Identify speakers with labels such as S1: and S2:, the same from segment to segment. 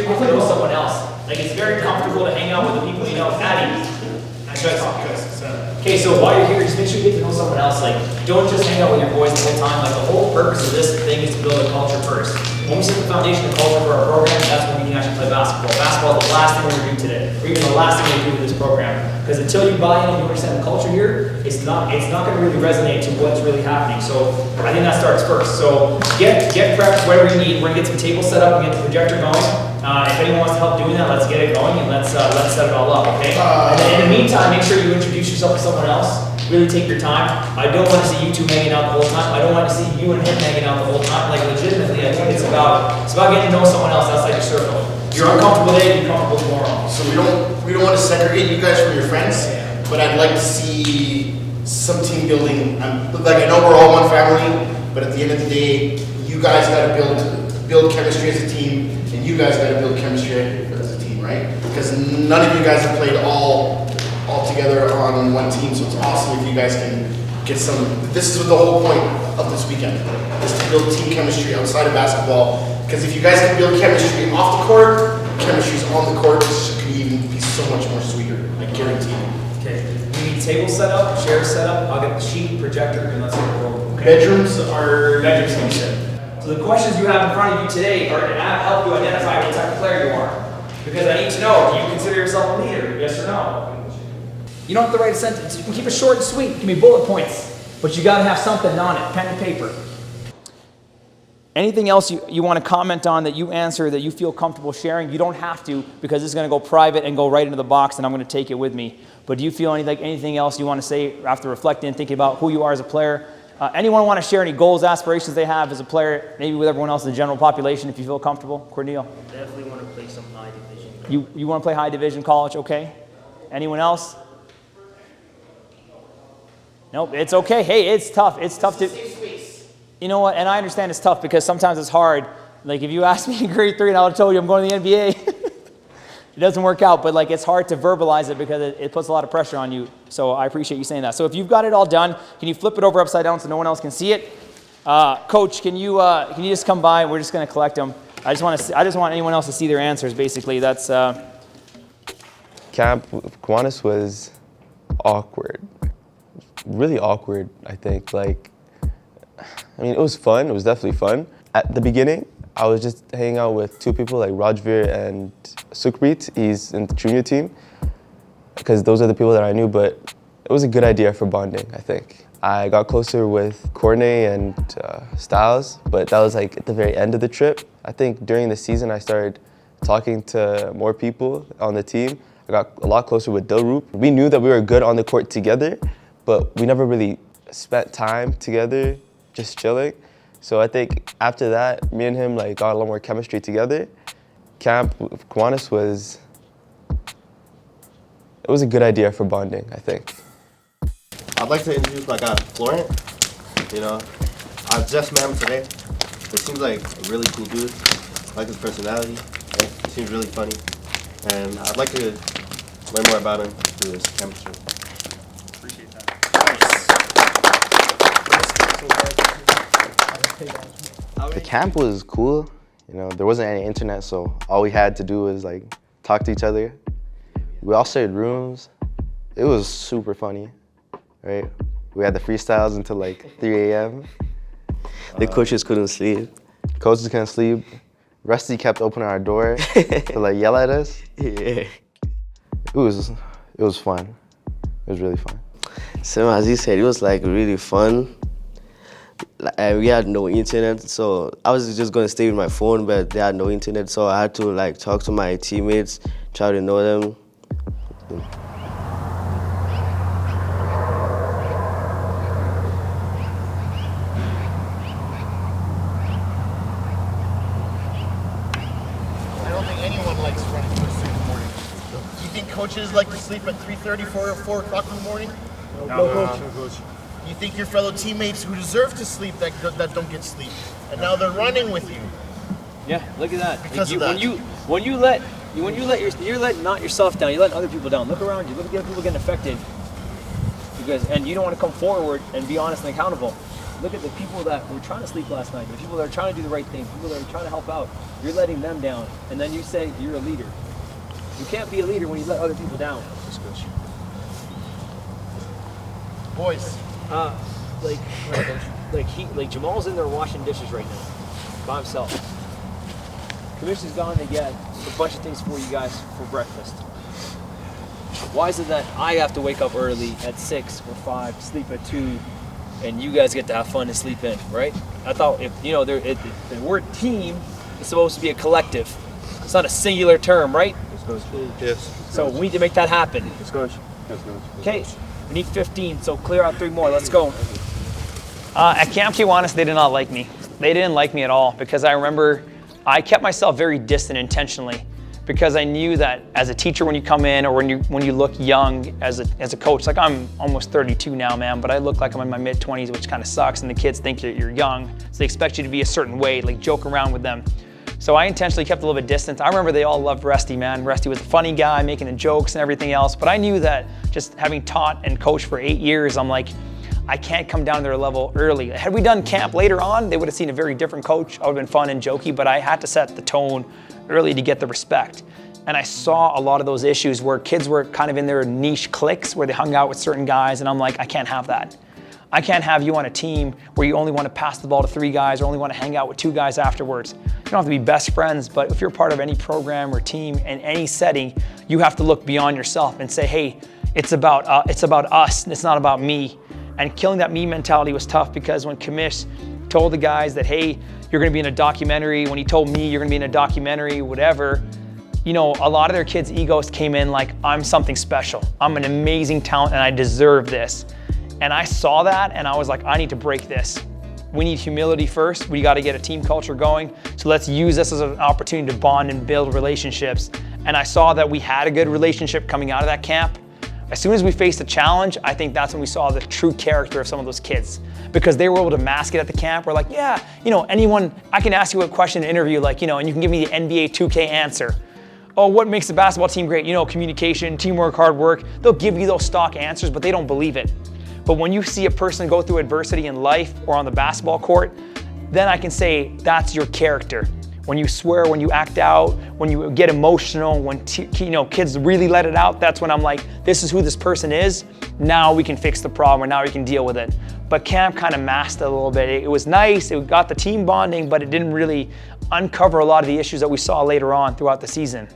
S1: sure you get to know someone else. Like, it's very comfortable to hang out with the people you know at ease. Okay, so while you're here, just make sure you get to know someone else. Like, don't just hang out with your boys the whole time. Like, the whole purpose of this thing is to build a culture first. When we set the foundation of culture for our program, that's when we can actually play basketball. Basketball is the last thing we're going to do today, or even the last thing we do with this program. Because until you buy in and you understand the culture here, it's not going to really resonate to what's really happening. So I think that starts first. So get prepped, whatever you need. We're going to get some tables set up and get the projector going. If anyone wants to help doing that, let's get it going and let's set it all up, okay? And then in the meantime, make sure you introduce yourself to someone else. Really take your time. I don't want to see you two hanging out the whole time. I don't want to see you and him hanging out the whole time. Like, legitimately, I think it's about getting to know someone else outside your circle. You're uncomfortable today, be comfortable tomorrow.
S2: So we don't want to segregate you guys from your friends, but I'd like to see some team building. Like, I know we're all one family, but at the end of the day, you guys got to build chemistry as a team, and you guys got to build chemistry as a team, right? Because none of you guys have played all together on one team, so it's awesome if you guys can get some. This is the whole point of this weekend, is to build team chemistry outside of basketball. Because if you guys can build chemistry off the court, chemistry's on the court, this can even be so much more sweeter. I guarantee you.
S1: Okay, we need table set up, chair set up. I'll get the sheet, projector, and let's get it rolling. Okay.
S2: Bedrooms are
S1: bedrooms. So the questions you have in front of you today are to help you identify what type of player you are. Because I need to know, do you consider yourself a leader? Yes or no? You don't have to write a sentence. You can keep it short and sweet. Give me bullet points. But you got to have something on it, pen and paper. Anything else you want to comment on that you answer that you feel comfortable sharing? You don't have to, because it's going to go private and go right into the box, and I'm going to take it with me. But do you feel anything else you want to say after reflecting and thinking about who you are as a player? Anyone want to share any goals, aspirations they have as a player, maybe with everyone else in the general population, if you feel comfortable? Cornel?
S3: Definitely want to play some high division.
S1: You want to play high division college, okay? Anyone else? Nope, it's okay. Hey, it's tough. It's tough to... 6 weeks. You know what? And I understand it's tough because sometimes it's hard. Like, if you asked me in grade 3 and I would have told you I'm going to the NBA, it doesn't work out. But, like, it's hard to verbalize it because it puts a lot of pressure on you. So I appreciate you saying that. So if you've got it all done, can you flip it over upside down so no one else can see it? Coach, can you just come by? We're just going to collect them. I just want anyone else to see their answers, basically. That's...
S4: Camp with Kiwanis was awkward. Really awkward, I think. Like, I mean, it was fun. It was definitely fun. At the beginning, I was just hanging out with 2 people, like Rajveer and Sukhpreet. He's in the junior team, because those are the people that I knew, but it was a good idea for bonding, I think. I got closer with Cornet and Styles, but that was like at the very end of the trip. I think during the season, I started talking to more people on the team. I got a lot closer with Dilroop. We knew that we were good on the court together, but we never really spent time together, just chilling. So I think after that, me and him got a lot more chemistry together. Camp with Kiwanis was a good idea for bonding, I think.
S5: I'd like to introduce my guy, Florent. You know, I just met him today. He seems like a really cool dude. I like his personality. He seems really funny. And I'd like to learn more about him through his chemistry.
S3: Appreciate that.
S6: The camp was cool. You know, there wasn't any internet, so all we had to do was talk to each other. We all shared rooms. It was super funny, right? We had the freestyles until 3 a.m.
S5: The coaches couldn't sleep.
S6: Coaches couldn't sleep. Rusty kept opening our door to yell at us.
S5: Yeah.
S6: It was fun. It was really fun.
S5: So as he said, it was really fun. We had no internet, so I was just gonna stay with my phone, but they had no internet, so I had to talk to my teammates, try to know them.
S2: Coaches like to sleep at 3:30, 4 o'clock in the morning?
S7: No, coach.
S2: You think your fellow teammates who deserve to sleep that don't get sleep, and now they're running with you?
S1: Yeah, look at that.
S2: Because of that.
S1: When you let you're letting not yourself down, you're letting other people down. Look around you. Look at the other people getting affected. And you don't want to come forward and be honest and accountable.
S7: Look at the people that were trying to sleep last night, the people that are trying to do the right thing, people that are trying to help out. You're letting them down, and then you say you're a leader. You can't be a leader when you let other people down.
S2: Boys,
S7: Like Jamal's in there washing dishes right now, by himself. Commission's gone to get a bunch of things for you guys for breakfast. Why is it that I have to wake up early at 6 or 5, sleep at 2, and you guys get to have fun and sleep in, right? I thought the word team is supposed to be a collective. It's not a singular term, right?
S5: Yes.
S7: So we need to make that happen. Okay, we need 15, so clear out 3 more. Let's go.
S1: At Camp Kiwanis, they did not like me. They didn't like me at all because I remember I kept myself very distant intentionally because I knew that as a teacher when you come in or when you look young as a coach, like I'm almost 32 now, man, but I look like I'm in my mid-20s, which kind of sucks, and the kids think that you're young, so they expect you to be a certain way, like joke around with them. So I intentionally kept a little bit distant. I remember they all loved Rusty, man. Rusty was a funny guy, making the jokes and everything else, but I knew that just having taught and coached for 8 years, I'm like, I can't come down to their level early. Had we done camp later on, they would have seen a very different coach. I would have been fun and jokey, but I had to set the tone early to get the respect. And I saw a lot of those issues where kids were kind of in their niche cliques where they hung out with certain guys, and I'm like, I can't have that. I can't have you on a team where you only want to pass the ball to 3 guys or only want to hang out with 2 guys afterwards. You don't have to be best friends, but if you're part of any program or team in any setting, you have to look beyond yourself and say, hey, it's about us, and it's not about me. And killing that me mentality was tough because when Kamish told the guys that, hey, you're gonna be in a documentary, when he told me you're gonna be in a documentary, whatever, you know, a lot of their kids' egos came in like, I'm something special. I'm an amazing talent and I deserve this. And I saw that and I was like, I need to break this. We need humility first. We gotta get a team culture going. So let's use this as an opportunity to bond and build relationships. And I saw that we had a good relationship coming out of that camp. As soon as we faced a challenge, I think that's when we saw the true character of some of those kids because they were able to mask it at the camp. We're like, yeah, you know, anyone, I can ask you a question in an interview, like, you know, and you can give me the NBA 2K answer. Oh, what makes the basketball team great? You know, communication, teamwork, hard work. They'll give you those stock answers, but they don't believe it. But when you see a person go through adversity in life or on the basketball court, then I can say that's your character. When you swear, when you act out, when you get emotional, when kids really let it out, that's when I'm like, this is who this person is. Now we can fix the problem, or now we can deal with it. But camp kind of masked it a little bit. It was nice, it got the team bonding, but it didn't really uncover a lot of the issues that we saw later on throughout the season.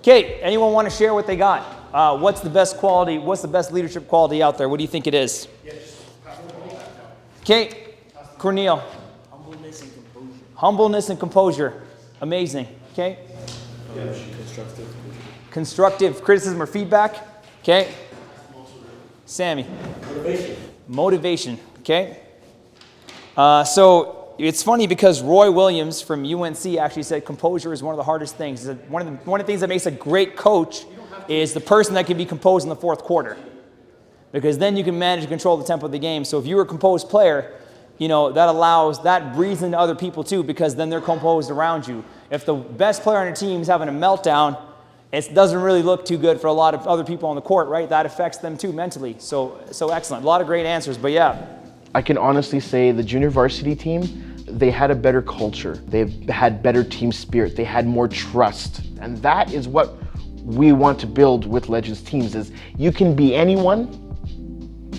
S1: Okay, anyone want to share what they got? What's the best quality, what's the best leadership quality out there? What do you think it is? Okay, Cornel. Humbleness and composure. Amazing. Okay? Constructive criticism or feedback. Okay? Sammy. Motivation. Okay? So it's funny because Roy Williams from UNC actually said composure is one of the hardest things. One of the things that makes a great coach is the person that can be composed in the fourth quarter. Because then you can manage and control the tempo of the game. So if you're a composed player, you know, that breathes into other people too, because then they're composed around you. If the best player on your team is having a meltdown, it doesn't really look too good for a lot of other people on the court, right? That affects them too mentally. So excellent. A lot of great answers, but yeah.
S2: I can honestly say the junior varsity team, they had a better culture. They had better team spirit. They had more trust. And that is what we want to build with Legends teams is you can be anyone,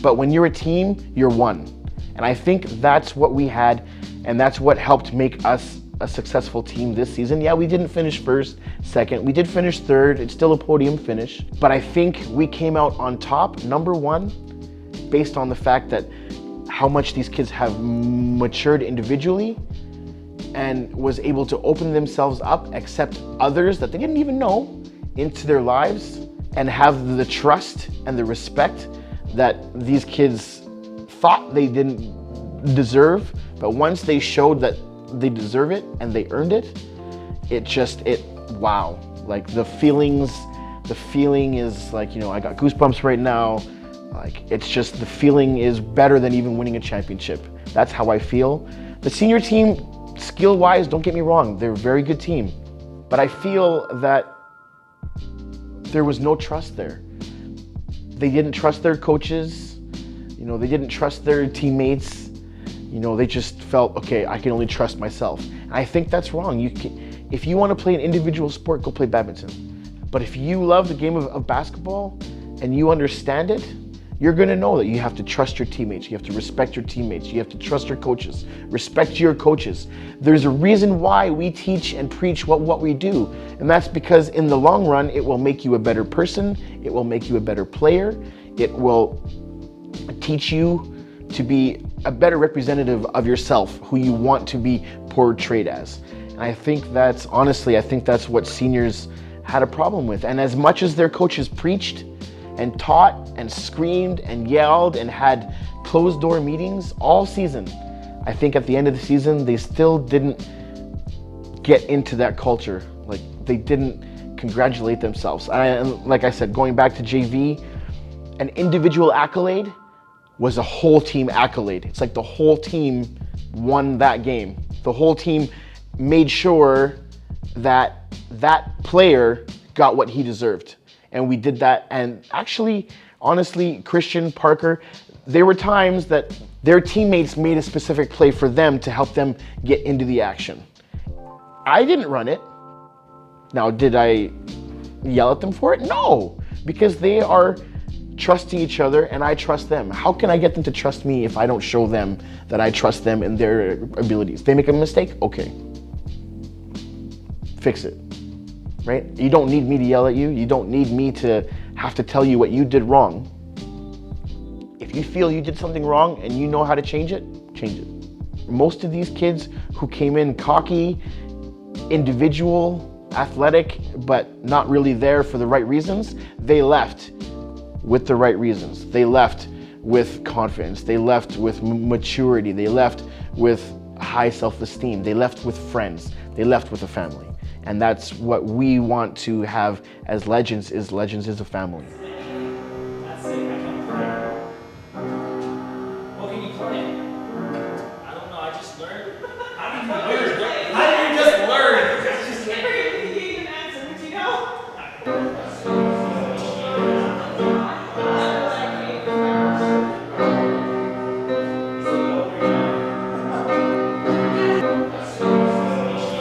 S2: but when you're a team, you're one. And I think that's what we had, and that's what helped make us a successful team this season. Yeah, we didn't finish first, second. We did finish third. It's still a podium finish. But I think we came out on top, number one, based on the fact that how much these kids have matured individually and was able to open themselves up, accept others that they didn't even know into their lives, and have the trust and the respect that these kids thought they didn't deserve, but once they showed that they deserve it and they earned it, wow. Like the feeling is like, you know, I got goosebumps right now. Like it's just, the feeling is better than even winning a championship. That's how I feel. The senior team, skill-wise, don't get me wrong, they're a very good team, but I feel that there was no trust there. They didn't trust their coaches. You know, they didn't trust their teammates. You know, they just felt, okay, I can only trust myself. And I think that's wrong. If you want to play an individual sport, go play badminton. But if you love the game of basketball and you understand it, you're gonna know that you have to trust your teammates, you have to respect your teammates, you have to trust your coaches, respect your coaches. There's a reason why we teach and preach what we do, and that's because in the long run, it will make you a better person, it will make you a better player, it will teach you to be a better representative of yourself, who you want to be portrayed as. And I think that's, honestly, I think that's what seniors had a problem with. And as much as their coaches preached and taught and screamed and yelled and had closed door meetings all season, I think at the end of the season, they still didn't get into that culture. Like, they didn't congratulate themselves. And like I said, going back to JV, an individual accolade was a whole team accolade. It's like the whole team won that game. The whole team made sure that that player got what he deserved. And we did that. And actually, honestly, Christian, Parker, there were times that their teammates made a specific play for them to help them get into the action. I didn't run it. Now, did I yell at them for it? No, because they are trusting each other and I trust them. How can I get them to trust me if I don't show them that I trust them and their abilities? They make a mistake? Okay. Fix it. Right? You don't need me to yell at you. You don't need me to have to tell you what you did wrong. If you feel you did something wrong and you know how to change it, change it. Most of these kids who came in cocky, individual, athletic, but not really there for the right reasons, they left with the right reasons. They left with confidence. They left with maturity. They left with high self-esteem. They left with friends. They left with a family. And that's what we want to have as Legends is a family.
S1: That's it, I can't play. What can you play? I don't know, I just learned. How did you learn? How did you just learn? Just learn. What you know?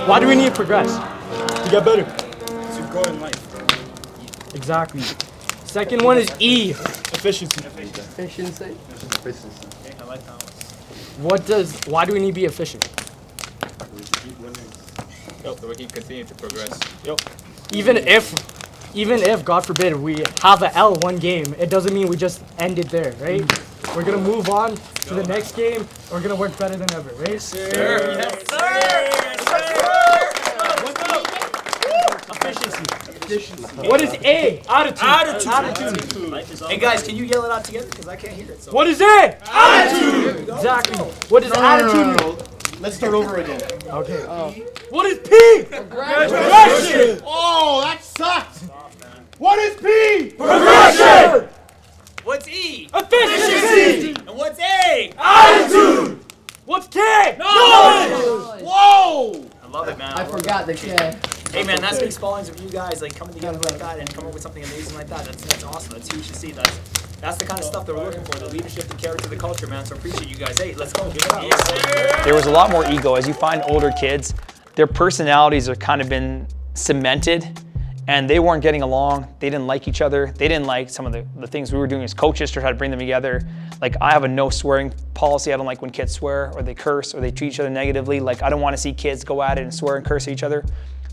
S8: Why do we need to progress? To get better.
S3: To grow in life.
S8: Exactly. Second one is E.
S3: Efficiency.
S8: Efficiency.
S3: Okay, I like that one.
S8: Why do we need to be efficient?
S3: Yep, so we can continue to progress.
S8: Even if, God forbid, we have a L one game, it doesn't mean we just end it there, right? We're gonna move on to the next game. We're gonna work better than ever, right?
S1: Yes, sir.
S8: Efficiency. What is A? Attitude.
S1: Hey guys, can you yell it out together? Because I can't hear it. So.
S8: What is A? Attitude. Exactly. What does attitude mean?
S2: Let's start over again.
S8: Okay. What is P? Progression.
S2: Oh, that sucked. What is P?
S8: Progression.
S1: What's E?
S8: Efficiency.
S1: And what's A?
S8: Attitude. What's K? Knowledge.
S2: Whoa!
S1: I love it, man.
S9: I forgot the K.
S1: Hey man, that speaks volumes of you guys like coming together like that and coming up with something amazing like that. That's awesome. That's huge to see. That's the kind of stuff that we're looking for, the leadership, the character, the culture, man. So appreciate you guys. Hey, let's go. Give it up. Yes,
S10: There was a lot more ego. As you find older kids, their personalities are kind of been cemented and they weren't getting along. They didn't like each other. They didn't like some of the things we were doing as coaches to try to bring them together. Like, I have a no swearing policy. I don't like when kids swear or they curse or they treat each other negatively. Like, I don't want to see kids go at it and swear and curse at each other.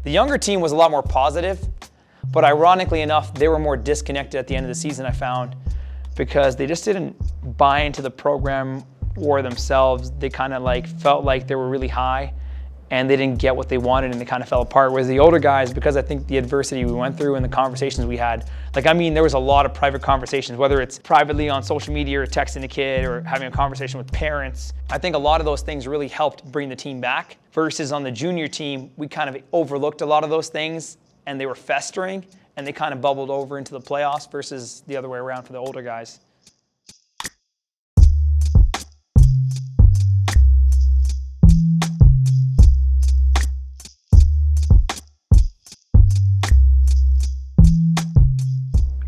S10: The younger team was a lot more positive, but ironically enough, they were more disconnected at the end of the season, I found, because they just didn't buy into the program or themselves. They kind of like felt like they were really high and they didn't get what they wanted and they kind of fell apart. Whereas the older guys, because I think the adversity we went through and the conversations we had, like, I mean, there was a lot of private conversations, whether it's privately on social media or texting a kid or having a conversation with parents. I think a lot of those things really helped bring the team back, versus on the junior team, we kind of overlooked a lot of those things and they were festering and they kind of bubbled over into the playoffs versus the other way around for the older guys.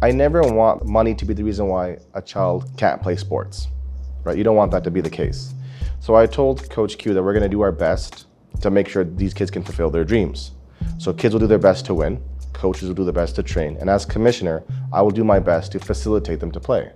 S6: I never want money to be the reason why a child can't play sports.
S9: right? You don't want that to be the case. So I told Coach Q that we're gonna do our best to make sure these kids can fulfill their dreams. So kids will do their best to win, coaches will do their best to train, and as commissioner, I will do my best to facilitate them to play.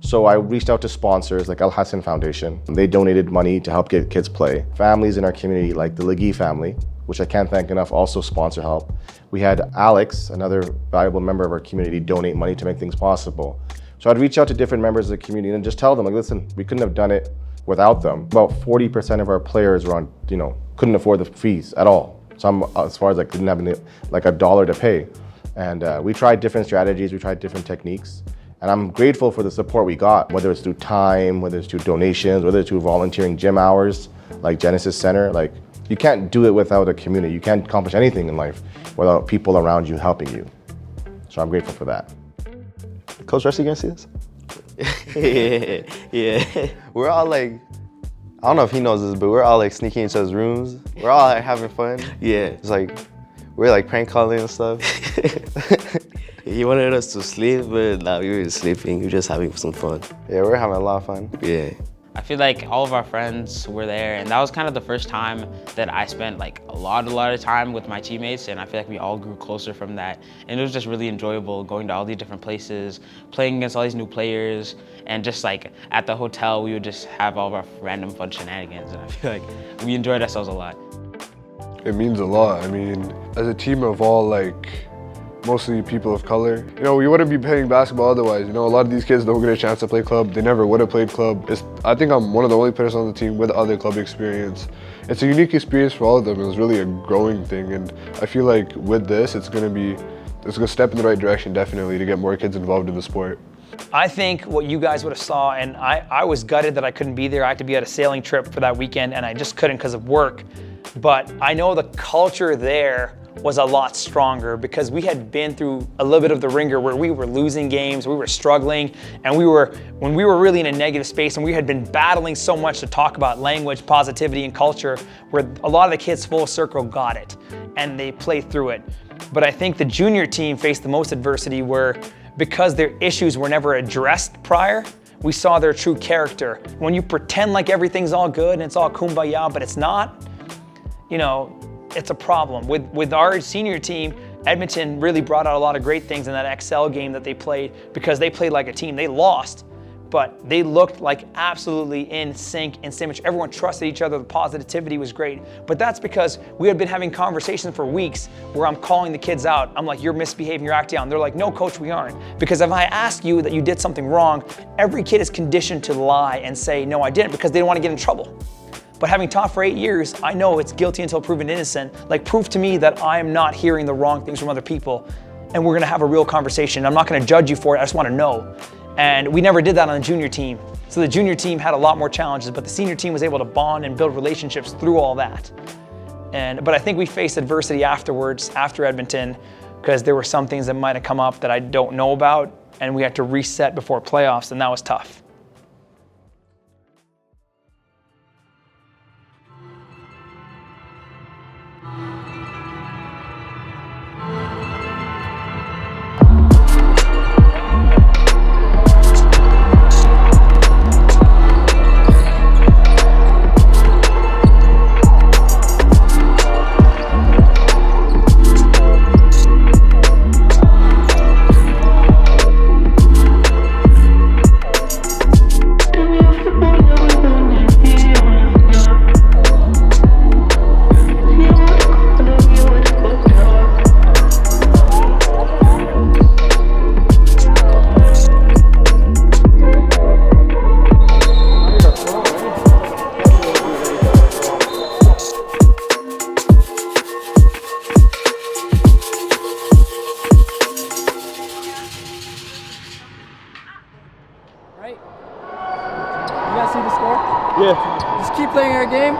S9: So I reached out to sponsors like Al Hassan Foundation. They donated money to help get kids play. Families in our community like the Legee family, which I can't thank enough, also sponsor help. We had Alex, another valuable member of our community, donate money to make things possible. So I'd reach out to different members of the community and just tell them, like, listen, we couldn't have done it without them. About 40% of our players were on, couldn't afford the fees at all. Some, as far as like, didn't have like $1 to pay. And we tried different strategies, we tried different techniques. And I'm grateful for the support we got, whether it's through time, whether it's through donations, whether it's through volunteering gym hours, like Genesis Center. Like, you can't do it without a community. You can't accomplish anything in life without people around you helping you. So I'm grateful for that.
S6: Coach Rusty, you gonna see this? Yeah. We're all like, I don't know if he knows this, but we're all like sneaking in each other's rooms. We're all like having fun.
S11: Yeah.
S6: It's like, we're like prank calling and stuff.
S11: He wanted us to sleep, but nah, we were sleeping. We were just having some fun.
S6: Yeah, we're having a lot of fun.
S11: Yeah.
S12: I feel like all of our friends were there, and that was kind of the first time that I spent like a lot of time with my teammates, and I feel like we all grew closer from that. And it was just really enjoyable going to all these different places, playing against all these new players, and just like at the hotel, we would just have all of our random fun shenanigans, and I feel like we enjoyed ourselves a lot.
S13: It means a lot. I mean, as a team of all like mostly people of color, we wouldn't be playing basketball otherwise. A lot of these kids don't get a chance to play club. They never would have played club. I think I'm one of the only players on the team with other club experience. It's a unique experience for all of them. It was really a growing thing, and I feel like with this, it's gonna step in the right direction definitely to get more kids involved in the sport.
S10: I think what you guys would have saw, and I was gutted that I couldn't be there. I had to be at a sailing trip for that weekend, and I just couldn't because of work. But I know the culture there was a lot stronger because we had been through a little bit of the ringer where we were losing games, we were struggling, and when we were really in a negative space, and we had been battling so much to talk about language, positivity, and culture, where a lot of the kids full circle got it, and they played through it. But I think the junior team faced the most adversity where, because their issues were never addressed prior, we saw their true character. When you pretend like everything's all good and it's all kumbaya, but it's not, it's a problem. With our senior team, Edmonton really brought out a lot of great things in that XL game that they played because they played like a team. They lost, but they looked like absolutely in sync and symmetry. Everyone trusted each other. The positivity was great. But that's because we had been having conversations for weeks where I'm calling the kids out. I'm like, you're misbehaving, you're acting out. And they're like, no, coach, we aren't. Because if I ask you that you did something wrong, every kid is conditioned to lie and say, no, I didn't, because they don't want to get in trouble. But having taught for 8 years, I know it's guilty until proven innocent. Like, prove to me that I am not hearing the wrong things from other people, and we're gonna have a real conversation. I'm not gonna judge you for it, I just wanna know. And we never did that on the junior team. So the junior team had a lot more challenges, but the senior team was able to bond and build relationships through all that. But I think we faced adversity afterwards, after Edmonton, because there were some things that might have come up that I don't know about, and we had to reset before playoffs, and that was tough.
S14: Just keep playing our game,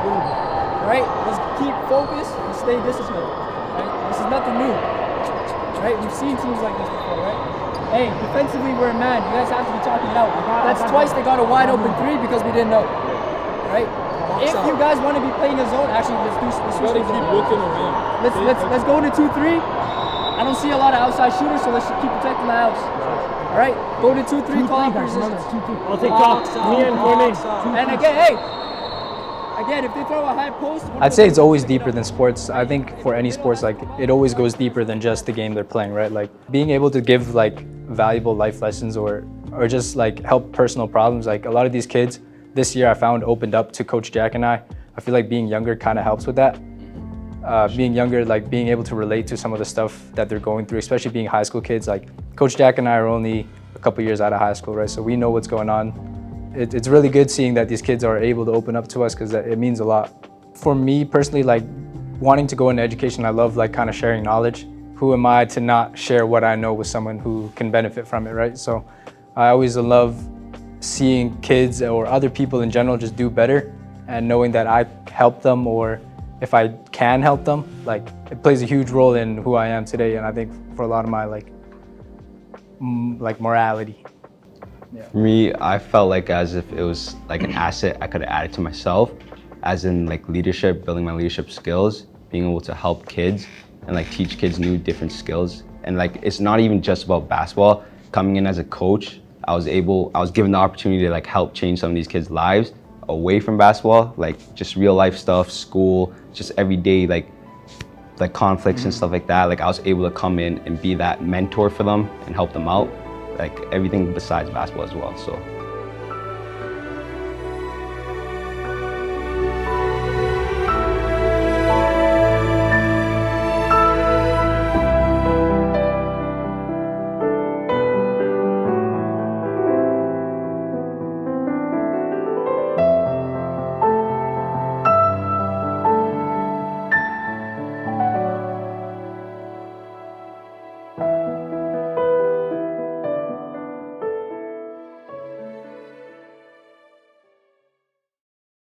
S14: right? Let's keep focused and stay disciplined, right? This is nothing new, right? We've seen teams like this before, right? Hey, defensively we're a man. You guys have to be talking it out. That's twice they got a wide open three because we didn't know, right? If you guys want to be playing a zone, actually let's switch things. Keep looking around. Let's go into 2-3. I don't see a lot of outside shooters, so let's just keep protecting the house. All right, go to 2-3 call positions.
S8: I'll take top. Me and Corey.
S14: And again, hey, again, if they throw a high post,
S15: I'd say it's always deeper than sports. I think for any sports, like it always goes deeper than just the game they're playing, right? Like being able to give like valuable life lessons or just like help personal problems. Like a lot of these kids this year I found opened up to Coach Jack and I feel like being younger kind of helps with that. Being younger, like being able to relate to some of the stuff that they're going through, especially being high school kids. Like Coach Jack and I are only a couple years out of high school, right? So we know what's going on. It's really good seeing that these kids are able to open up to us because it means a lot. For me personally, like wanting to go into education, I love like kind of sharing knowledge. Who am I to not share what I know with someone who can benefit from it, right? So I always love seeing kids or other people in general just do better and knowing that I help them, or if I can help them, like it plays a huge role in who I am today. And I think for a lot of my like morality. Yeah.
S16: For me, I felt like as if it was like an asset I could have added to myself, as in like leadership, building my leadership skills, being able to help kids and like teach kids new different skills. And like it's not even just about basketball. Coming in as a coach, I was given the opportunity to like help change some of these kids' lives away from basketball, like just real life stuff, school, just everyday like conflicts and stuff like that. Like I was able to come in and be that mentor for them and help them out, like everything besides basketball as well. So